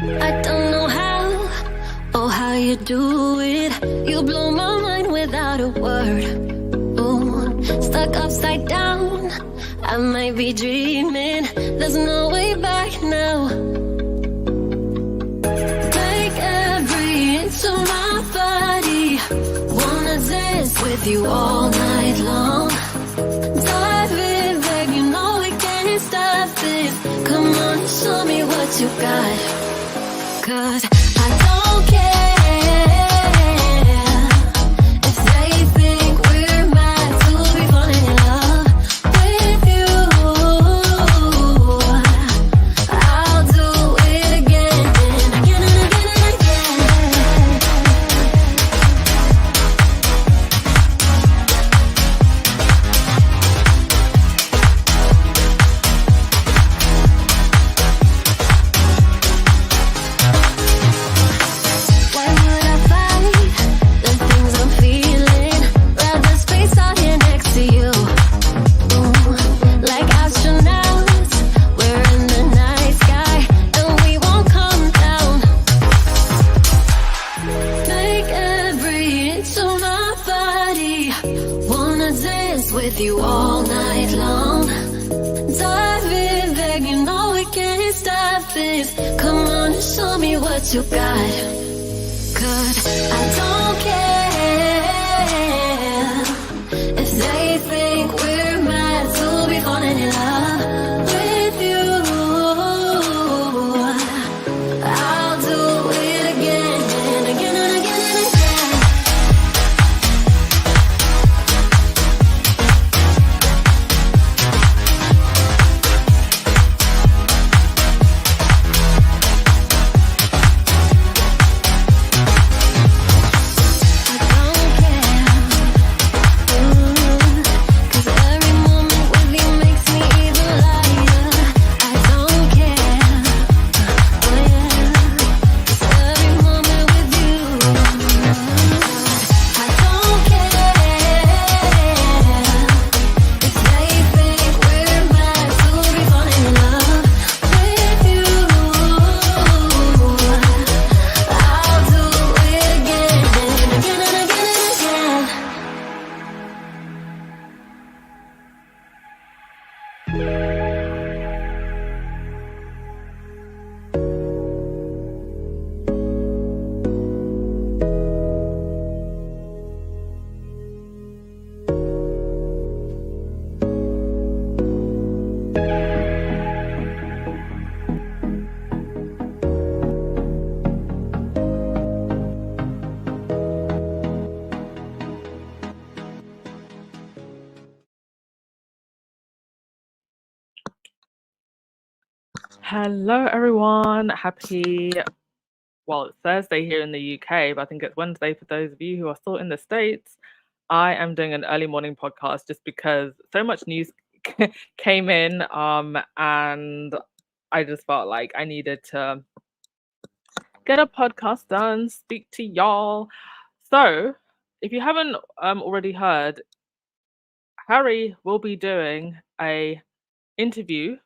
I don't know how or how you do it. You blow my mind without a word. Ooh, stuck upside down. I might be dreaming. There's no way back now. Take every inch of my body. Wanna dance with you all night long. Dive in, babe, you know we can't stop this. Come on and show me what you got. 'Cause I don't care if they think we're mad to be falling in love with you. I'll do it again and again and again and again. Why would I fight the things I'm feeling? Rather space out here next to you. Ooh, like astronauts, we're in the night sky and we won't come down. Take every inch of my body. Wanna dance with you all night long. Dive in, babe, you know we can't stop this. Come on and show me what you got. 'Cause I don't care if they think we're mad to be falling in love with you. I'll do it again and again and again and again. I don't care. Cause every moment with you makes me even lighter. I don't care. Oh yeah. Cause every moment with you. I don't care if they think we're mad to be falling in love with you. I'll do it again and again and again and again. Hello, everyone. Happy, well, it's Thursday here in the UK, but I think it's Wednesday for those of you who are still in the States. I am doing an early morning podcast just because so much news came in, and I just felt like I needed to get a podcast done, speak to y'all. So, if you haven't already heard, Harry will be doing a interview.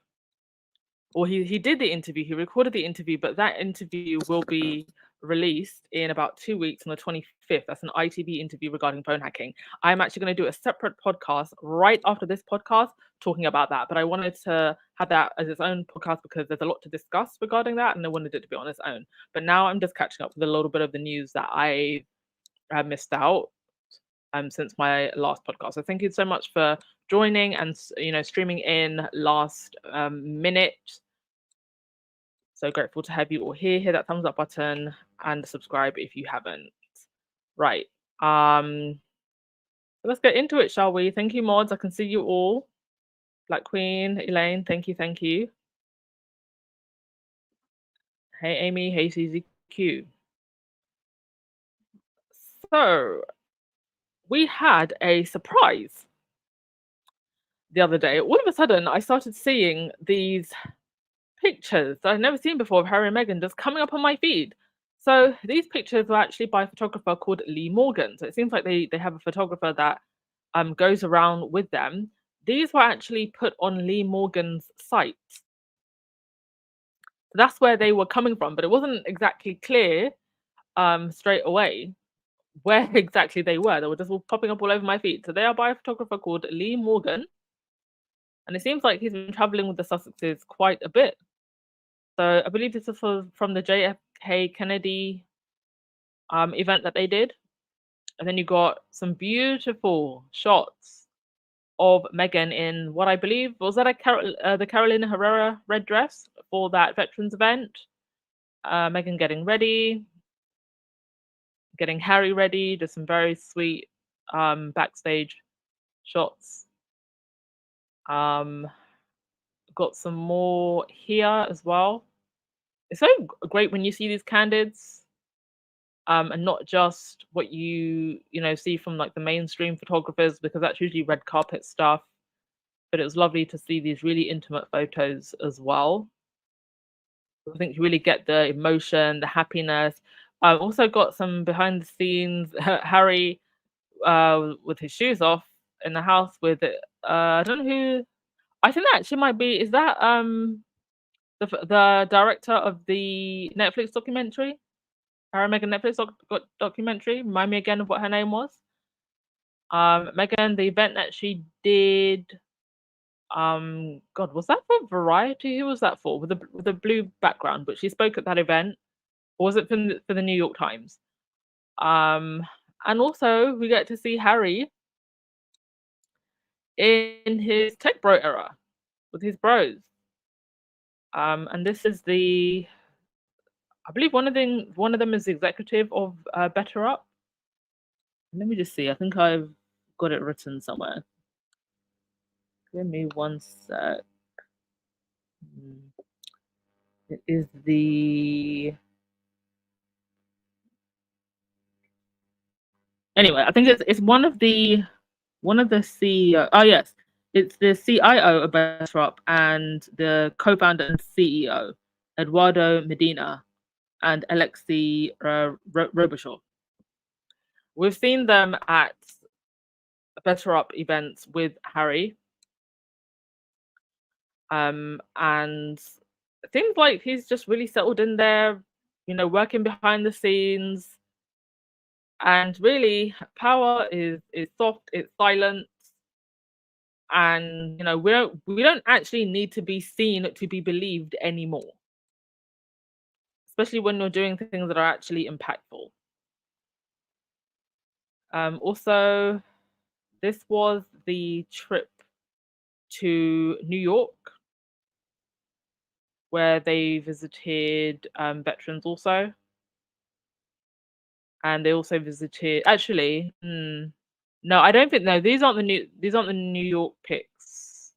Or he did the interview, he recorded the interview, but that interview will be released in about 2 weeks on the 25th. That's an ITV interview regarding phone hacking. I'm actually going to do a separate podcast right after this podcast talking about that. But I wanted to have that as its own podcast because there's a lot to discuss regarding that, and I wanted it to be on its own. But now I'm just catching up with a little bit of the news that I missed out since my last podcast. So thank you so much for joining and streaming in last minute. So grateful to have you all here. Hit that thumbs up button and subscribe if you haven't. Right. Let's get into it, shall we? Thank you, mods. I can see you all. Black Queen, Elaine, thank you, thank you. Hey, Amy. Hey, CZQ. So we had a surprise the other day. All of a sudden, I started seeing these pictures that I've never seen before of Harry and Meghan just coming up on my feed. So these pictures were actually by a photographer called Lee Morgan. So it seems like they have a photographer that goes around with them. These were actually put on Lee Morgan's site. So that's where they were coming from, but it wasn't exactly clear straight away where exactly they were. They were just all popping up all over my feed. So they are by a photographer called Lee Morgan, and it seems like he's been traveling with the Sussexes quite a bit. So I believe this is from the JFK Kennedy event that they did. And then you got some beautiful shots of Meghan in what I believe was that the Carolina Herrera red dress for that veterans event. Meghan getting ready, getting Harry ready. Just some very sweet backstage shots. Got some more here as well. It's so great when you see these candids, and not just what you see from like the mainstream photographers, because that's usually red carpet stuff. But it was lovely to see these really intimate photos as well. I think you really get the emotion, the happiness. I also got some behind the scenes Harry with his shoes off in the house with it. I don't know who. I think that actually might be. Is that the director of the Netflix documentary? Harry Meghan Netflix documentary. Remind me again of what her name was. Meghan, the event that she did. God, was that for Variety? Who was that for? With the blue background, but she spoke at that event. Or was it for the New York Times? And also we get to see Harry in his tech bro era with his bros. And this is I believe one of them is the executive of Better Up. Let me just see. I think I've got it written somewhere. Give me one sec. It is anyway. I think it's one of the CEO. Oh yes, it's the CIO of Better Up and the co-founder and CEO, Eduardo Medina and Alexei Robichaud. We've seen them at Better Up events with Harry. And it seems like he's just really settled in there, working behind the scenes. And really, power is soft, it's silent. And we don't actually need to be seen to be believed anymore, especially when you're doing things that are actually impactful. Also, this was the trip to New York where they visited veterans also, and they also visited actually. No, I don't think. No, these aren't the New York pics.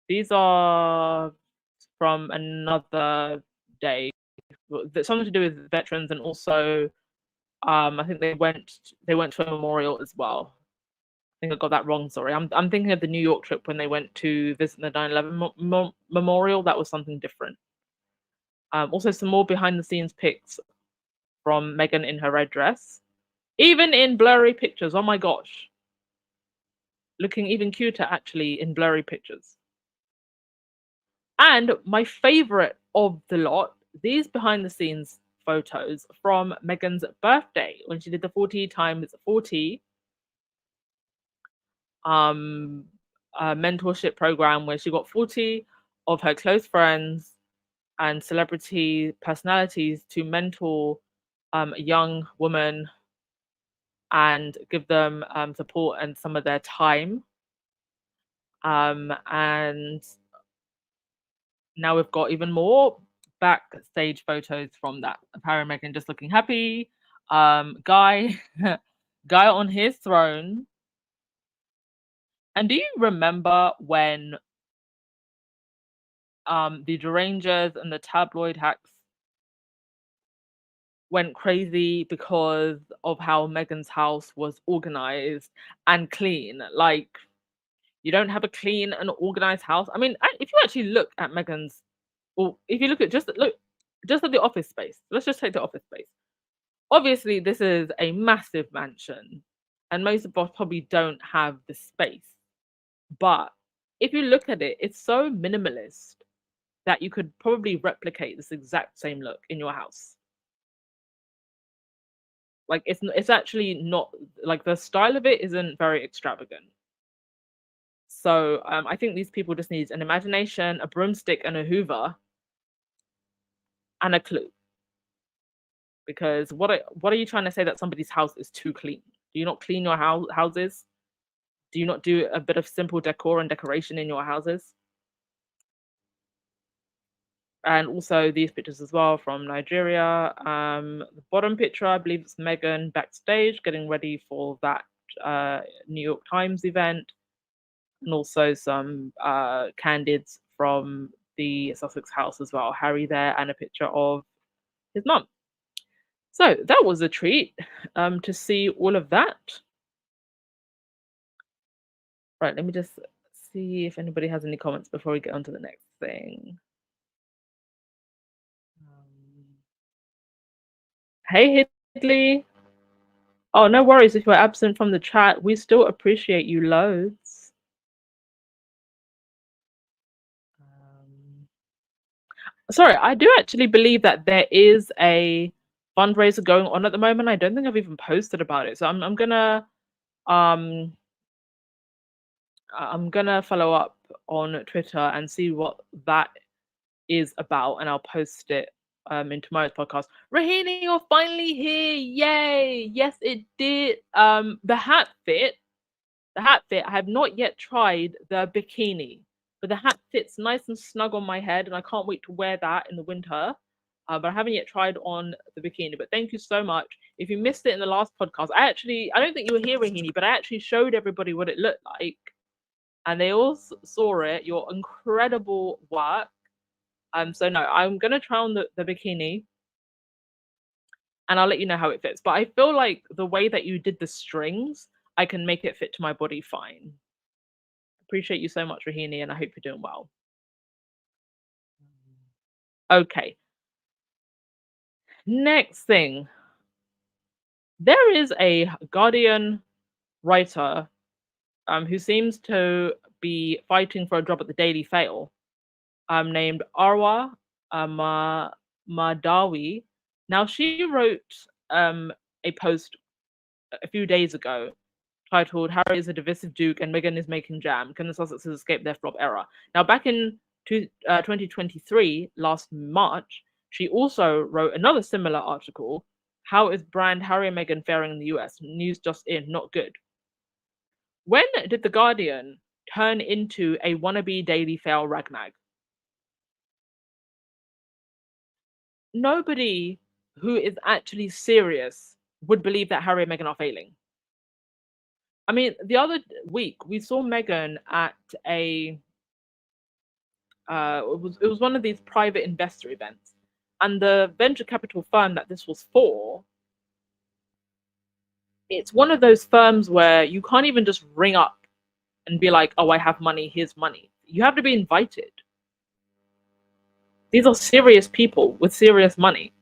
These are from another day. Something to do with veterans, and also I think they went to a memorial as well. I think I got that wrong. Sorry, I'm thinking of the New York trip when they went to visit the 9/11 memorial. That was something different. Also, some more behind the scenes pics from Meghan in her red dress, even in blurry pictures. Oh my gosh, looking even cuter actually in blurry pictures. And my favorite of the lot, these behind the scenes photos from Meghan's birthday when she did the 40 times 40 mentorship program, where she got 40 of her close friends and celebrity personalities to mentor a young woman and give them support and some of their time. And now we've got even more backstage photos from that of Harry and Meghan just looking happy. Guy on his throne. And do you remember when the derangers and the tabloid hacks went crazy because of how Meghan's house was organized and clean? Like, you don't have a clean and organized house. I mean, if you actually look at Meghan's, or if you look at just at the office space, let's just take the office space. Obviously, this is a massive mansion, and most of us probably don't have the space. But if you look at it, it's so minimalist. that you could probably replicate this exact same look in your house. Like it's actually not like the style of it isn't very extravagant. So I think these people just need an imagination, a broomstick, and a Hoover, and a clue. Because what are you trying to say that somebody's house is too clean? Do you not clean your houses? Do you not do a bit of simple decor and decoration in your houses? And also these pictures as well from Nigeria. The bottom picture, I believe it's Meghan backstage getting ready for that New York Times event, and also some candids from the Sussex house as well. Harry there, and a picture of his mum. So that was a treat to see all of that. Right, let me just see if anybody has any comments before we get on to the next thing. Hey, Hidley. Oh, no worries if you're absent from the chat. We still appreciate you loads. Sorry, I do actually believe that there is a fundraiser going on at the moment. I don't think I've even posted about it, so I'm gonna follow up on Twitter and see what that is about, and I'll post it in tomorrow's podcast. Rahini, you're finally here! Yay! Yes, it did. The hat fit. The hat fit. I have not yet tried the bikini, but the hat fits nice and snug on my head, and I can't wait to wear that in the winter. But I haven't yet tried on the bikini. But thank you so much. If you missed it in the last podcast, I don't think you were here, Rahini, but I actually showed everybody what it looked like, and they all saw it. Your incredible work. So no, I'm gonna try on the bikini, and I'll let you know how it fits. But I feel like the way that you did the strings, I can make it fit to my body fine. Appreciate you so much, Rahini, and I hope you're doing well. Okay. Next thing. There is a Guardian writer who seems to be fighting for a job at the Daily Fail, named Arwa Madawi. Now, she wrote a post a few days ago titled "Harry is a divisive Duke and Meghan is making jam. Can the Sussexes escape their flop era?" Now, back in 2023, last March, she also wrote another similar article. How is brand Harry and Meghan faring in the US? News just in, not good. When did The Guardian turn into a wannabe Daily Fail ragmag? Nobody who is actually serious would believe that Harry and Meghan are failing. I mean, the other week we saw Meghan at it was one of these private investor events, and the venture capital firm that this was for, it's one of those firms where you can't even just ring up and be like, "Oh, I have money, here's money." You have to be invited. These are serious people with serious money.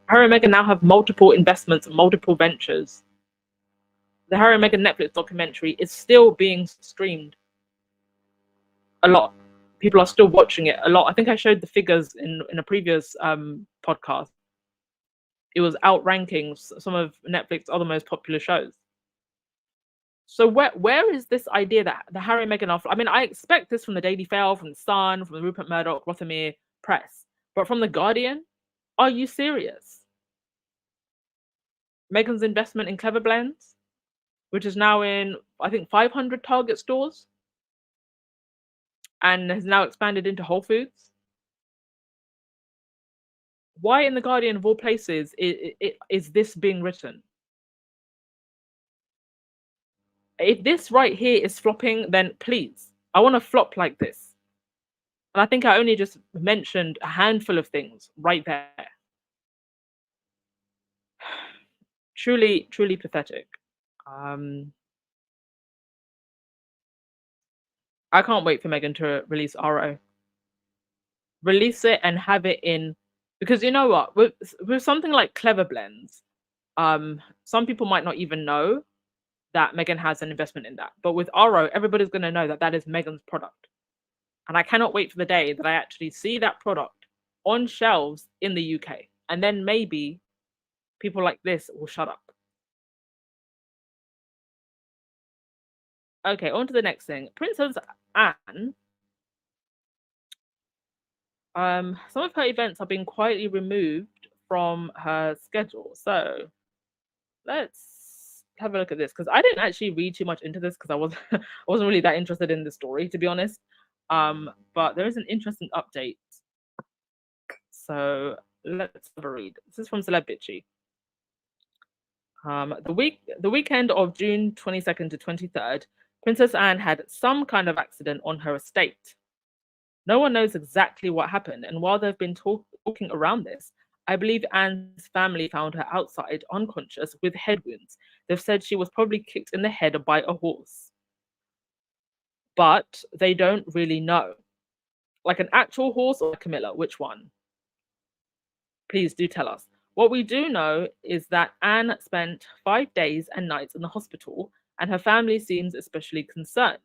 Harry and Meghan now have multiple investments, multiple ventures. The Harry and Meghan Netflix documentary is still being streamed a lot. People are still watching it a lot. I think I showed the figures in a previous podcast. It was outranking some of Netflix's other most popular shows. So where is this idea that the Harry and Meghan are? I mean, I expect this from the Daily Fail, from the Sun, from the Rupert Murdoch, Rothermere press, but from the Guardian, are you serious? Meghan's investment in Clever Blends, which is now in, I think, 500 Target stores, and has now expanded into Whole Foods. Why in the Guardian of all places is this being written? If this right here is flopping, then please, I want to flop like this. And I think I only just mentioned a handful of things right there. Truly, truly pathetic. I can't wait for Meghan to release RO. Release it and have it in, because you know what, with something like Clever Blends, some people might not even know that Meghan has an investment in that. But with RO, everybody's going to know that that is Meghan's product. And I cannot wait for the day that I actually see that product on shelves in the UK. And then maybe people like this will shut up. Okay, on to the next thing. Princess Anne, some of her events are being quietly removed from her schedule. So let's have a look at this because I didn't actually read too much into this because I wasn't really that interested in the story, to be honest. But there is an interesting update. So let's have a read. This is from Celeb Bitchy. The weekend of June 22nd to 23rd, Princess Anne had some kind of accident on her estate. No one knows exactly what happened, and while they've been talking around this, I believe Anne's family found her outside, unconscious, with head wounds. They've said she was probably kicked in the head by a horse, but they don't really know. Like an actual horse or Camilla, which one? Please do tell us. What we do know is that Anne spent 5 days and nights in the hospital, and her family seems especially concerned.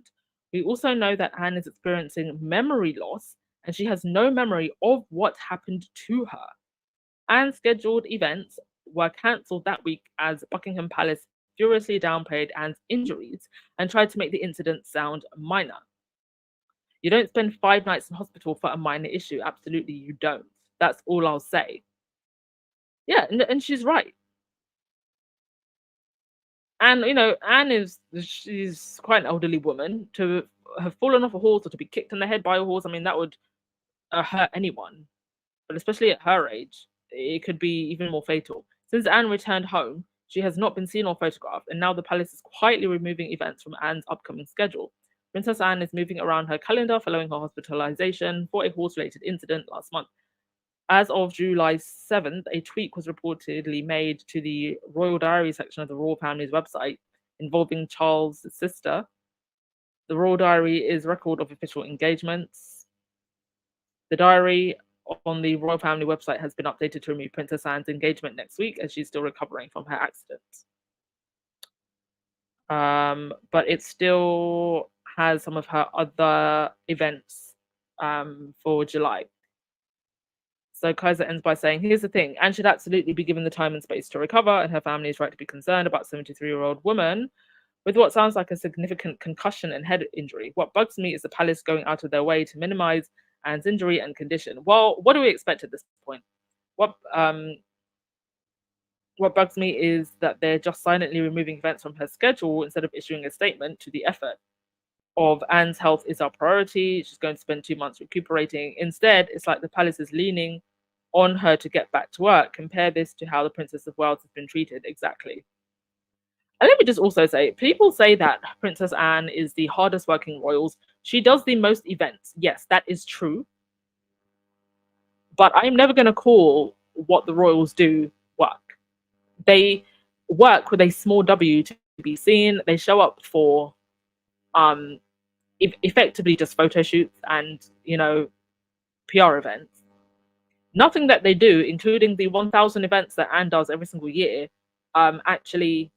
We also know that Anne is experiencing memory loss, and she has no memory of what happened to her. Anne's scheduled events were cancelled that week as Buckingham Palace furiously downplayed Anne's injuries and tried to make the incident sound minor. You don't spend 5 nights in hospital for a minor issue. Absolutely, you don't. That's all I'll say. Yeah, and she's right. And she's quite an elderly woman. To have fallen off a horse or to be kicked in the head by a horse, I mean, that would hurt anyone. But especially at her age, it could be even more fatal. Since Anne returned home, she has not been seen or photographed, and now the palace is quietly removing events from Anne's upcoming schedule. Princess Anne is moving around her calendar following her hospitalization for a horse-related incident last month. As of July 7th, a tweet was reportedly made to the Royal Diary section of the royal family's website involving Charles' sister. The Royal Diary is a record of official engagements. The diary on the royal family website has been updated to remove Princess Anne's engagement next week as she's still recovering from her accident. But it still has some of her other events for July. So Kaiser ends by saying, here's the thing, Anne should absolutely be given the time and space to recover, and her family is right to be concerned about 73-year-old woman with what sounds like a significant concussion and head injury. What bugs me is the palace going out of their way to minimize Anne's injury and condition. Well, what do we expect at this point? What bugs me is that they're just silently removing events from her schedule instead of issuing a statement to the effort of Anne's health is our priority. She's going to spend 2 months recuperating. Instead, it's like the palace is leaning on her to get back to work. Compare this to how the Princess of Wales has been treated exactly. And let me just also say, people say that Princess Anne is the hardest working royals. She does the most events. Yes, that is true. But I'm never going to call what the royals do work. They work with a small W to be seen. They show up for effectively just photo shoots and PR events. Nothing that they do, including the 1,000 events that Anne does every single year, actually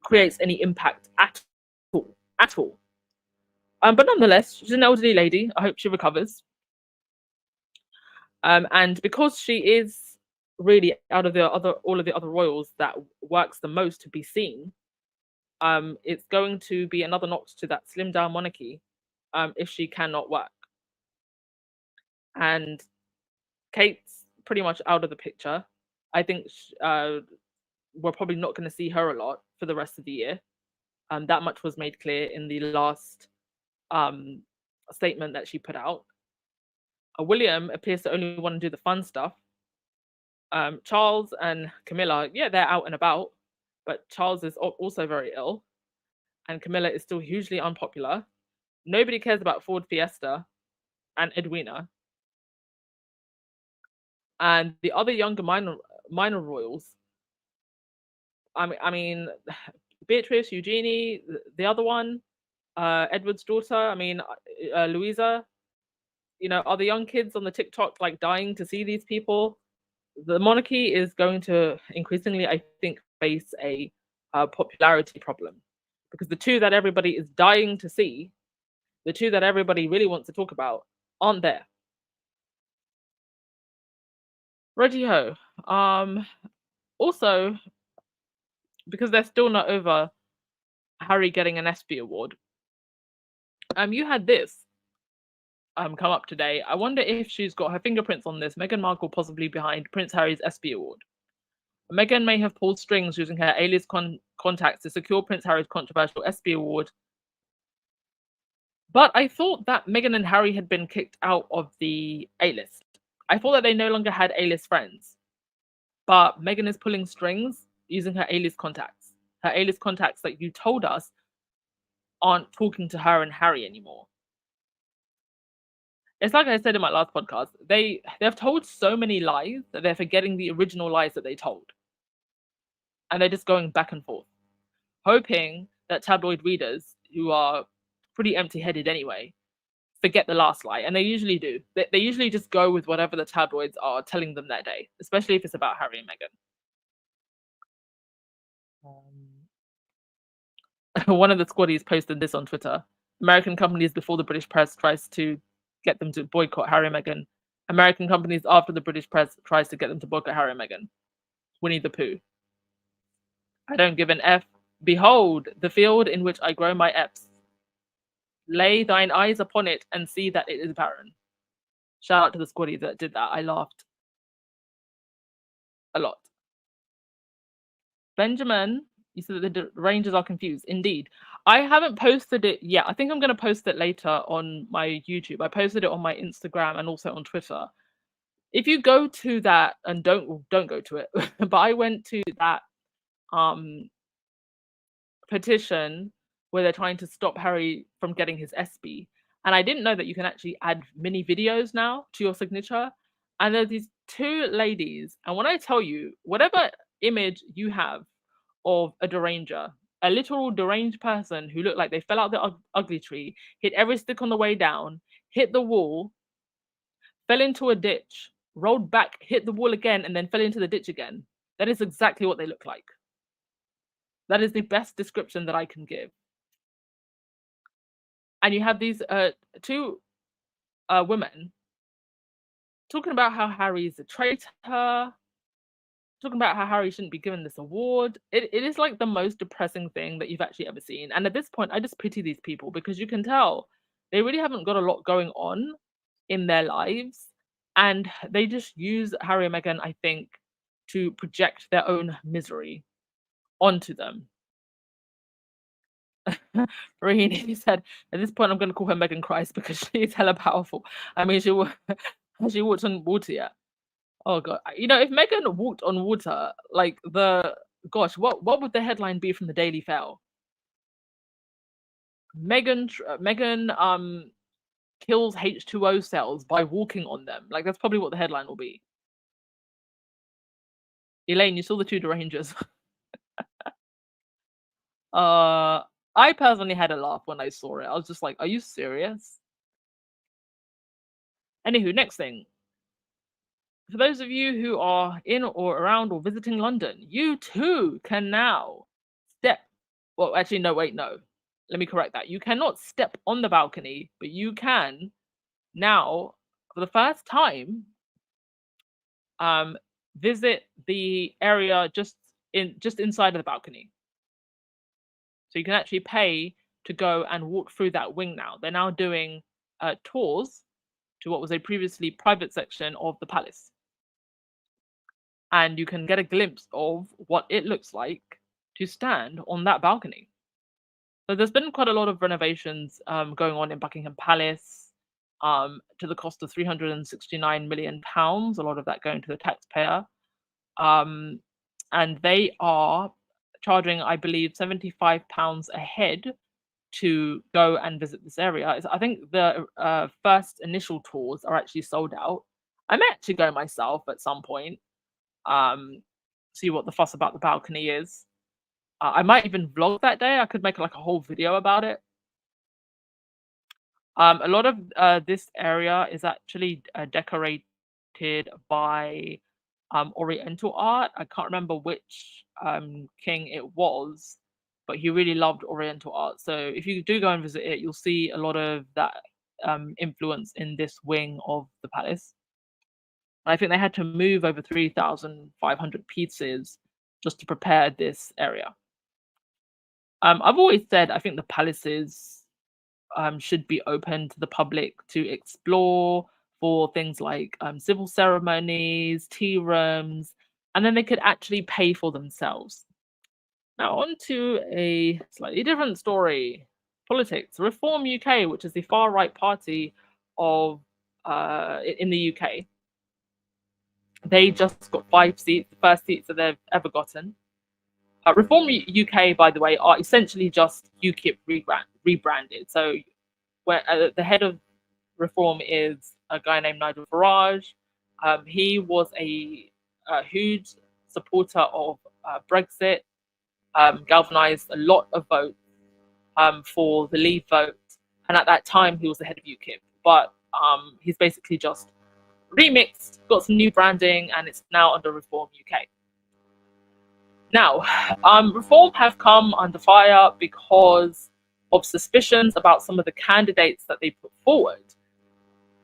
creates any impact at all. But nonetheless, she's an elderly lady. I hope she recovers. And because she is really out of all of the other royals that works the most to be seen, it's going to be another notch to that slim down monarchy if she cannot work. And Kate's pretty much out of the picture. I think we're probably not going to see her a lot for the rest of the year. That much was made clear in the last statement that she put out. William appears to only want to do the fun stuff. Charles and Camilla, yeah, they're out and about, but Charles is also very ill, and Camilla is still hugely unpopular. Nobody cares about Ford Fiesta and Edwina. And the other younger minor royals, I mean, Beatrice, Eugenie, the other one, Edward's daughter, I mean, Louisa, are the young kids on the TikTok like dying to see these people? The monarchy is going to increasingly, I think, face a popularity problem, because the two that everybody is dying to see The two that everybody really wants to talk about aren't there. Righty-ho. Also, because they're still not over Harry getting an ESPY award, you had this come up today. I wonder if she's got her fingerprints on this. Meghan Markle possibly behind Prince Harry's ESPY award. Meghan may have pulled strings using her A-list contacts to secure Prince Harry's controversial ESPY award. But I thought that Meghan and Harry had been kicked out of the A-list. I thought that they no longer had A-list friends. But Meghan is pulling strings using her A-list contacts. Her A-list contacts that you told us aren't talking to her and Harry anymore. It's like I said in my last podcast, they've told so many lies that they're forgetting the original lies that they told. And they're just going back and forth, hoping that tabloid readers, who are pretty empty-headed anyway, forget the last lie. And they usually do. They usually just go with whatever the tabloids are telling them that day, especially if it's about Harry and Meghan. One of the squaddies posted this on Twitter. American companies before the British press tries to get them to boycott Harry and Meghan. American companies after the British press tries to get them to boycott Harry and Meghan. Winnie the Pooh. I don't give an F. Behold, the field in which I grow my Fs. Lay thine eyes upon it and see that it is barren. Shout out to the squaddy that did that. I laughed a lot. Benjamin, you said that the Rangers are confused. Indeed. I haven't posted it yet. I think I'm going to post it later on my YouTube. I posted it on my Instagram and also on Twitter. If you go to that, and don't go to it, but I went to that petition where they're trying to stop Harry from getting his ESPY. And I didn't know that you can actually add mini videos now to your signature. And there's these two ladies. And when I tell you, whatever image you have of a deranger, a literal deranged person who looked like they fell out the ugly tree, hit every stick on the way down, hit the wall, fell into a ditch, rolled back, hit the wall again, and then fell into the ditch again. That is exactly what they look like. That is the best description that I can give. And you have these two women talking about how Harry's a traitor, talking about how Harry shouldn't be given this award. It is like the most depressing thing that you've actually ever seen. And at this point, I just pity these people because you can tell they really haven't got a lot going on in their lives. And they just use Harry and Meghan, I think, to project their own misery onto them. Rahini said, at this point, I'm going to call her Meghan Christ because she's hella powerful. I mean, she walked on water yet. Oh, God. You know, if Meghan walked on water, like gosh, what would the headline be from the Daily Fail? Meghan kills H2O cells by walking on them. Like, that's probably what the headline will be. Elaine, you saw the two derangers. I personally had a laugh when I saw it. I was just like, are you serious? Anywho, next thing. For those of you who are in or around or visiting London, you too can now step. Well, actually, no, wait, no. Let me correct that. You cannot step on the balcony, but you can now, for the first time, visit the area just inside of the balcony. So you can actually pay to go and walk through that wing now. They're now doing tours to what was a previously private section of the palace. And you can get a glimpse of what it looks like to stand on that balcony. So there's been quite a lot of renovations going on in Buckingham Palace to the cost of £369 million, a lot of that going to the taxpayer. And they are charging, I believe, £75 a head to go and visit this area. I think the first initial tours are actually sold out. I may actually go myself at some point, see what the fuss about the balcony is. I might even vlog that day. I could make like a whole video about it. A lot of this area is actually decorated by Oriental art. I can't remember which king it was, but he really loved Oriental art. So if you do go and visit it, you'll see a lot of that influence in this wing of the palace. I think they had to move over 3,500 pieces just to prepare this area. I've always said I think the palaces should be open to the public to explore for things like civil ceremonies, tea rooms, and then they could actually pay for themselves. Now, on to a slightly different story. Politics. Reform UK, which is the far right party of in the UK. They just got 5 seats, the first seats that they've ever gotten. Reform UK, by the way, are essentially just UKIP rebranded. So where the head of Reform is a guy named Nigel Farage. He was a huge supporter of Brexit, galvanized a lot of votes for the Leave vote. And at that time, he was the head of UKIP. But he's basically just remixed, got some new branding, and it's now under Reform UK. Now, Reform have come under fire because of suspicions about some of the candidates that they put forward.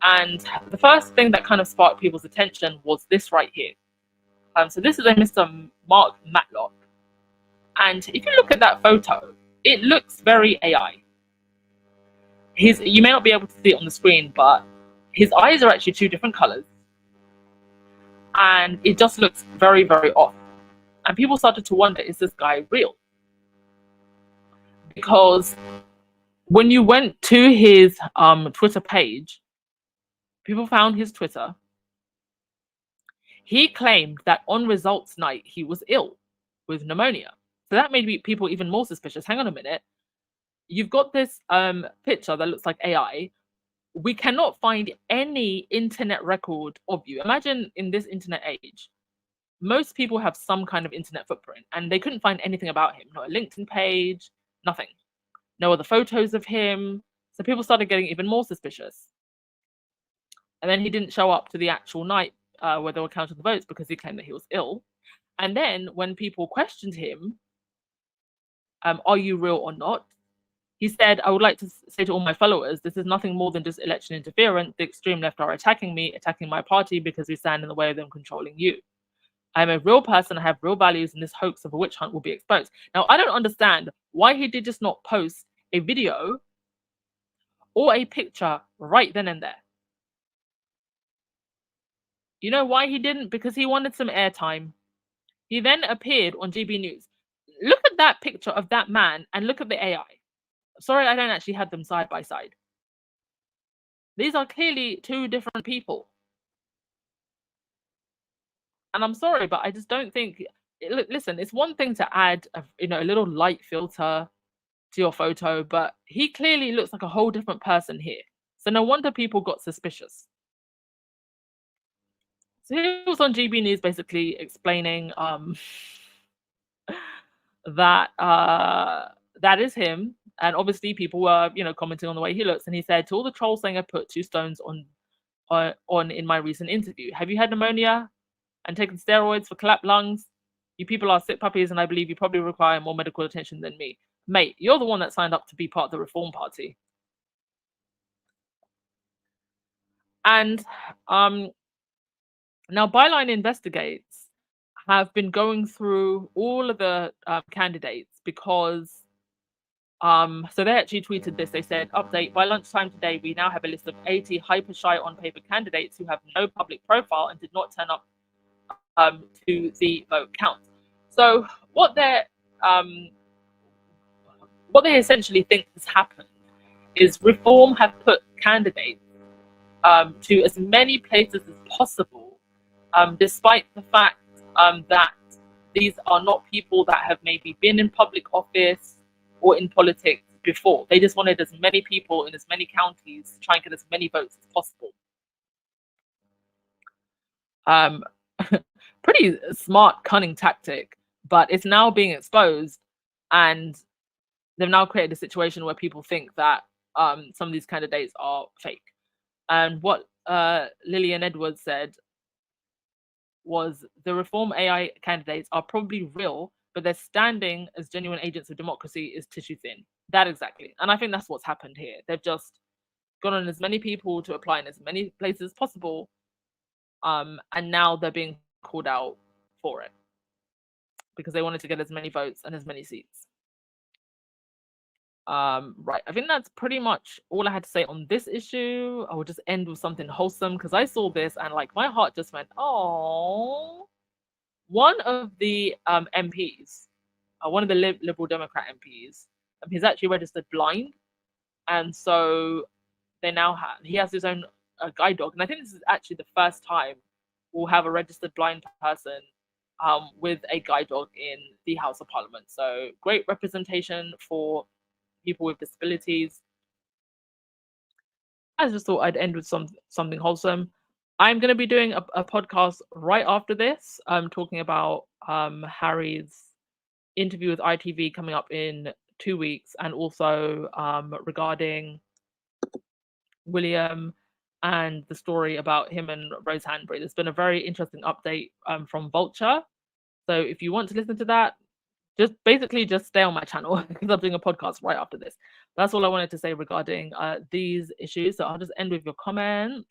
And the first thing that kind of sparked people's attention was this right here. So this is a Mr. Mark Matlock. And if you look at that photo, it looks very AI. You may not be able to see it on the screen, but his eyes are actually 2 different colors. And it just looks very, very off. And people started to wonder, is this guy real? Because when you went to his Twitter page, people found his Twitter. He claimed that on results night, he was ill with pneumonia. So that made people even more suspicious. Hang on a minute. You've got this picture that looks like AI. We cannot find any internet record of you. Imagine in this internet age, most people have some kind of internet footprint, and they couldn't find anything about him. Not a LinkedIn page, nothing. No other photos of him. So people started getting even more suspicious. And then he didn't show up to the actual night where they were counting the votes because he claimed that he was ill. And then when people questioned him, are you real or not? He said, I would like to say to all my followers, this is nothing more than just election interference. The extreme left are attacking me, attacking my party because we stand in the way of them controlling you. I'm a real person, I have real values, and this hoax of a witch hunt will be exposed. Now, I don't understand why he did just not post a video or a picture right then and there. You know why he didn't? Because he wanted some airtime. He then appeared on GB News. Look at that picture of that man and look at the AI. Sorry, I don't actually have them side by side. These are clearly 2 different people. And I'm sorry, but I just don't think. Listen, it's one thing to add a little light filter to your photo, but he clearly looks like a whole different person here. So no wonder people got suspicious. So he was on GB News basically explaining that that is him, and obviously people were commenting on the way he looks, and he said to all the trolls saying I put 2 stones on in my recent interview, have you had pneumonia and taken steroids for collapsed lungs? You people are sick puppies, and I believe you probably require more medical attention than me. Mate, you're the one that signed up to be part of the Reform Party. And now Byline Investigates have been going through all of the candidates because so they actually tweeted this. They said, update, by lunchtime today, we now have a list of 80 hyper shy on paper candidates who have no public profile and did not turn up to the vote count. So what they essentially think has happened is Reform have put candidates to as many places as possible, despite the fact that these are not people that have maybe been in public office or in politics before. They just wanted as many people in as many counties to try and get as many votes as possible. Pretty smart, cunning tactic, but it's now being exposed, and they've now created a situation where people think that some of these candidates are fake. And what Lillian Edwards said was the Reform AI candidates are probably real, but their standing as genuine agents of democracy is tissue thin. That exactly. And I think that's what's happened here. They've just got on as many people to apply in as many places as possible. And now they're being called out for it because they wanted to get as many votes and as many seats. Right. I think that's pretty much all I had to say on this issue. I will just end with something wholesome because I saw this and like my heart just went, oh. One of the MPs, one of the Liberal Democrat MPs, he's actually registered blind, and so he has his own guide dog, and I think this is actually the first time we'll have a registered blind person with a guide dog in the House of Parliament. So great representation for people with disabilities. I just thought I'd end with something wholesome. I'm going to be doing a podcast right after this, talking about Harry's interview with ITV coming up in 2 weeks, and also regarding William and the story about him and Rose Hanbury. There's been a very interesting update from Vulture. So if you want to listen to that, just stay on my channel because I'm doing a podcast right after this. That's all I wanted to say regarding these issues. So I'll just end with your comments,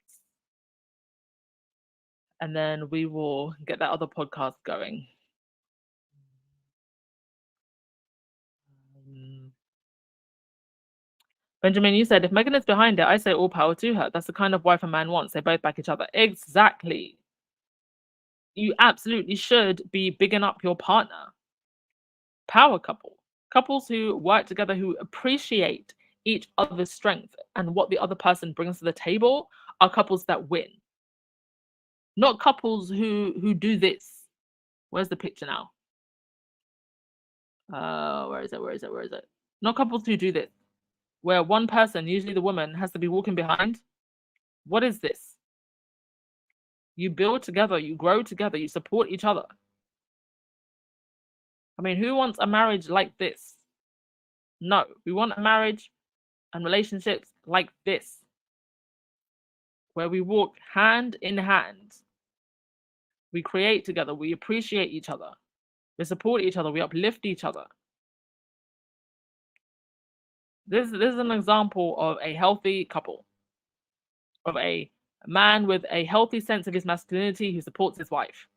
and then we will get that other podcast going. Benjamin, you said if Meghan is behind it, I say all power to her. That's the kind of wife a man wants. They both back each other. Exactly. You absolutely should be bigging up your partner. Power couple. Couples who work together, who appreciate each other's strength and what the other person brings to the table, are couples that win. Not couples who do this. Where's the picture now? Where is it? Not couples who do this, where one person, usually the woman, has to be walking behind. What is this? You build together, you grow together, you support each other. I mean, who wants a marriage like this? No, we want a marriage and relationships like this, where we walk hand in hand. We create together, we appreciate each other, we support each other, we uplift each other. This is an example of a healthy couple, of a man with a healthy sense of his masculinity who supports his wife,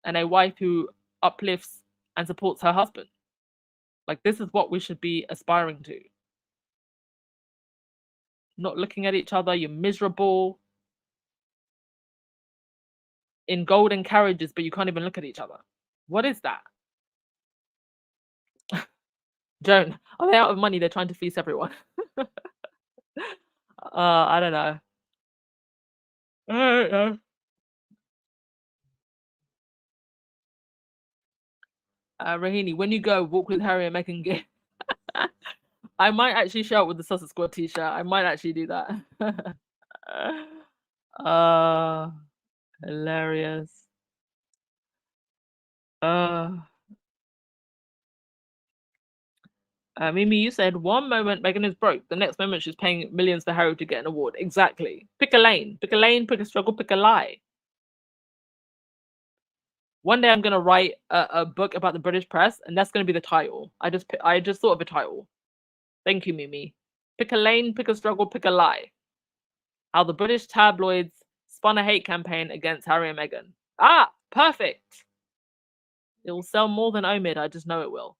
and a wife who uplifts and supports her husband. Like, this is what we should be aspiring to. Not looking at each other, you're miserable, in golden carriages, but you can't even look at each other. What is that? Joan, are they out of money? They're trying to fleece everyone. I don't know. I don't know. Rahini, when you go, walk with Harry and Meghan Gay. I might actually show up with the Sussex Squad t-shirt. I might actually do that. Hilarious. Mimi, you said one moment Meghan is broke, the next moment she's paying millions for Harry to get an award. Exactly. Pick a lane, pick a struggle, pick a lie. One day I'm gonna write a book about the British press, and that's gonna be the title. I just thought of a title. Thank you, Mimi. Pick a lane, pick a struggle, pick a lie. How the British tabloids spun a hate campaign against Harry and Meghan. Ah, perfect. It will sell more than Omid. I just know it will.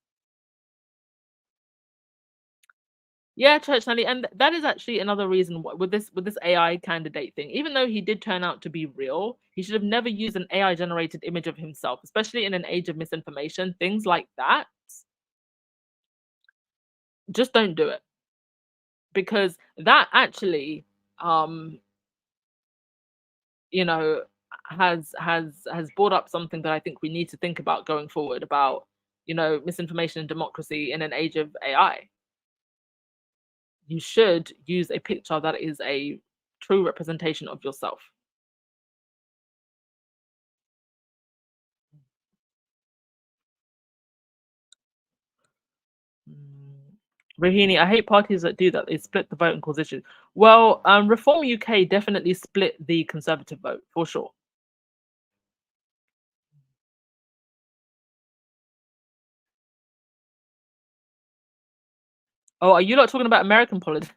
Yeah, Church Nelly, and that is actually another reason why, with this AI candidate thing. Even though he did turn out to be real, he should have never used an AI generated image of himself, especially in an age of misinformation. Things like that, just don't do it, because that actually, you know, has brought up something that I think we need to think about going forward about, misinformation and democracy in an age of AI. You should use a picture that is a true representation of yourself. Rahini, I hate parties that do that. They split the vote and cause issues. Well, Reform UK definitely split the Conservative vote, for sure. Oh, are you lot talking about American politics?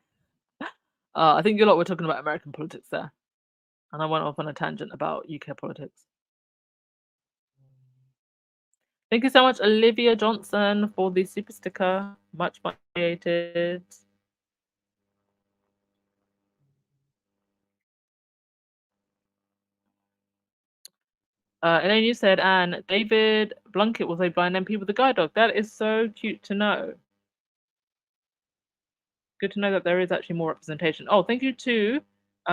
I think you lot were talking about American politics there, and I went off on a tangent about UK politics. Thank you so much, Olivia Johnson, for the super sticker. Much appreciated. Elaine, you said, and David Blunkett was a blind MP with a guide dog. That is so cute to know. Good to know that there is actually more representation. Oh, thank you to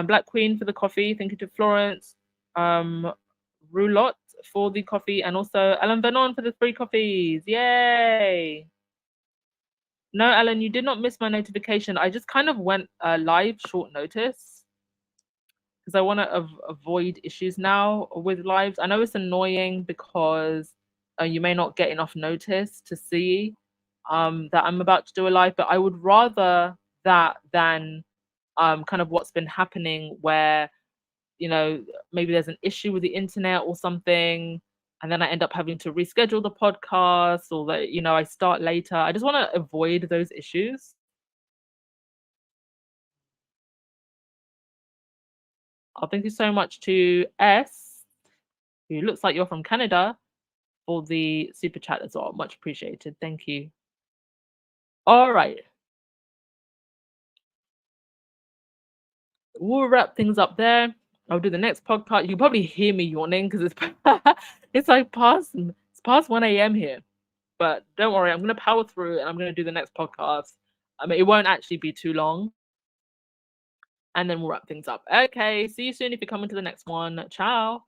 Black Queen for the coffee. Thank you to Florence Roulotte for the coffee, and also Alan Vernon for the free coffees. Yay! No, Alan, you did not miss my notification. I just kind of went live short notice because I want to avoid issues now with lives. I know it's annoying because you may not get enough notice to see that I'm about to do a live, but I would rather that than kind of what's been happening where, you know, maybe there's an issue with the internet or something, and then I end up having to reschedule the podcast, or that, you know, I start later. I just want to avoid those issues. Oh, thank you so much to S, who looks like you're from Canada, for the super chat as well. Much appreciated. Thank you. All right. We'll wrap things up there. I'll do the next podcast. You can probably hear me yawning because it's it's like past 1 a.m. here. But don't worry, I'm gonna power through and I'm gonna do the next podcast. I mean, it won't actually be too long. And then we'll wrap things up. Okay, see you soon if you're coming to the next one. Ciao.